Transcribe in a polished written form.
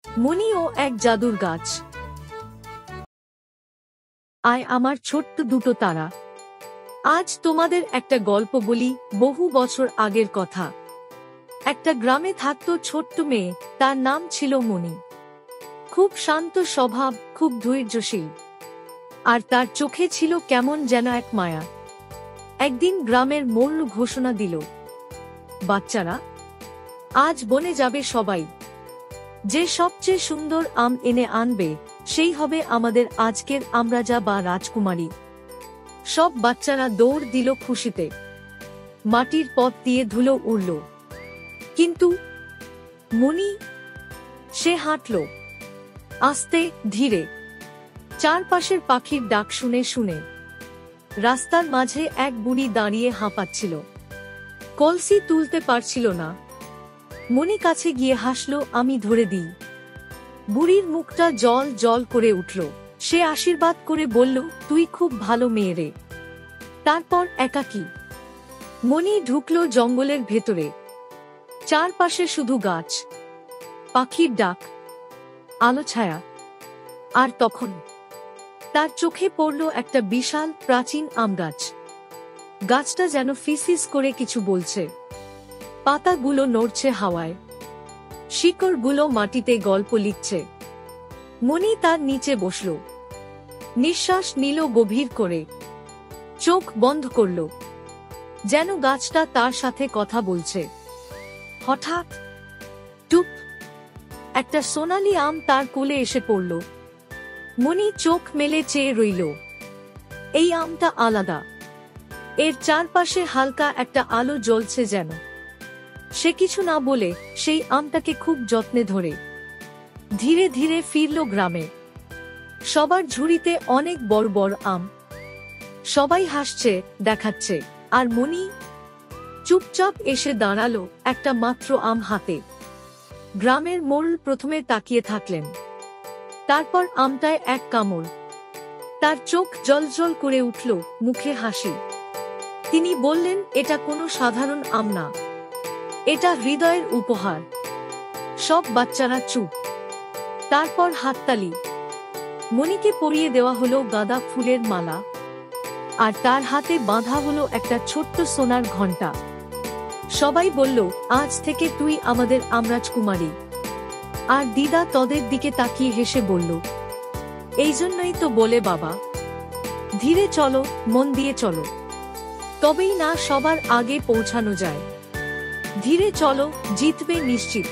মণি ও এক জাদুর গাছ। আয় আমার ছোট্ট দুটো তারা, আজ তোমাদের একটা গল্প বলি। বহু বছর আগের কথা। একটা গ্রামে থাকতো ছোট্ট মেয়ে, তার নাম ছিল মণি। খুব শান্ত স্বভাব, খুব ধৈর্যশীল, আর তার চোখে ছিল কেমন যেন এক মায়া। একদিন গ্রামের মোড়ল ঘোষণা দিল, বাচ্চারা, আজ বনে যাবে সবাই। যে সবচেয়ে সুন্দর আম এনে আনবে, সেই হবে আমাদের আজকের আমরাজা বা রাজকুমারী। সব বাচ্চারা দৌড় দিল খুশিতে। মাটির পথ দিয়ে ধুলো উড়ল। কিন্তু মণি, সে হাঁটল আস্তে ধীরে, চারপাশের পাখির ডাক শুনে শুনে। রাস্তার মাঝে এক বুড়ি দাঁড়িয়ে হাঁপাচ্ছিল, কলসি তুলতে পারছিল না। মণি কাছে গিয়ে হাসল, আমি ধরে দিই। বুড়ির মুখটা জল জল করে উঠল। সে আশীর্বাদ করে বলল, তুই খুব ভালো মেয়ে রে। তারপর একাকী মণি ঢুকল জঙ্গলের ভেতরে। চারপাশে শুধু গাছ, পাখির ডাক, আলো ছায়া। আর তখন তার চোখে পড়ল একটা বিশাল প্রাচীন আম গাছ। গাছটা যেন ফিসফিস করে কিছু বলছে। পাতাগুলো নড়ছে হাওয়ায়, শিকড়গুলো মাটিতে গল্প লিখছে। মণি তার নিচে বসল, নিঃশ্বাস নিল গভীর করে, চোখ বন্ধ করল, যেন গাছটা তার সাথে কথা বলছে। হঠাৎ টুপ, একটা সোনালী আম তার কোলে এসে পড়ল। মণি চোখ মেলে চেয়ে রইল। এই আমটা আলাদা, এর চারপাশে হালকা একটা আলো জ্বলছে যেন। সে কিছু না বলে সেই আমটাকে খুব যত্নে ধরে ধীরে ধীরে ফিরল গ্রামে। সবার ঝুড়িতে অনেক বড় বড় আম, সবাই হাসছে, দেখাচ্ছে। আর মণি চুপচাপ এসে দাঁড়ালো একটা মাত্র আম হাতে। গ্রামের মোড়ল প্রথমে তাকিয়ে থাকলেন, তারপর আমটায় এক কামড়। তার চোখ জলজল করে উঠল, মুখে হাসি। তিনি বললেন, এটা কোনো সাধারণ আম না, এটা হৃদয়ের উপহার। সব বাচ্চারা চুপ। তারপর হাততালি। মণিকে পরিয়ে দেওয়া হলো গাঁদা ফুলের মালা, আর তার হাতে বাঁধা হলো একটা ছোট্ট সোনার ঘণ্টা। সবাই বলল, আজ থেকে তুই আমাদের আমরাজকুমারী। আর দিদা তোদের দিকে তাকিয়ে হেসে বলল, এই জন্যই তো বলে বাবা, ধীরে চলো, মন দিয়ে চলো, তবেই না সবার আগে পৌঁছানো যায়। ধীরে চলো, জিতবে নিশ্চিত।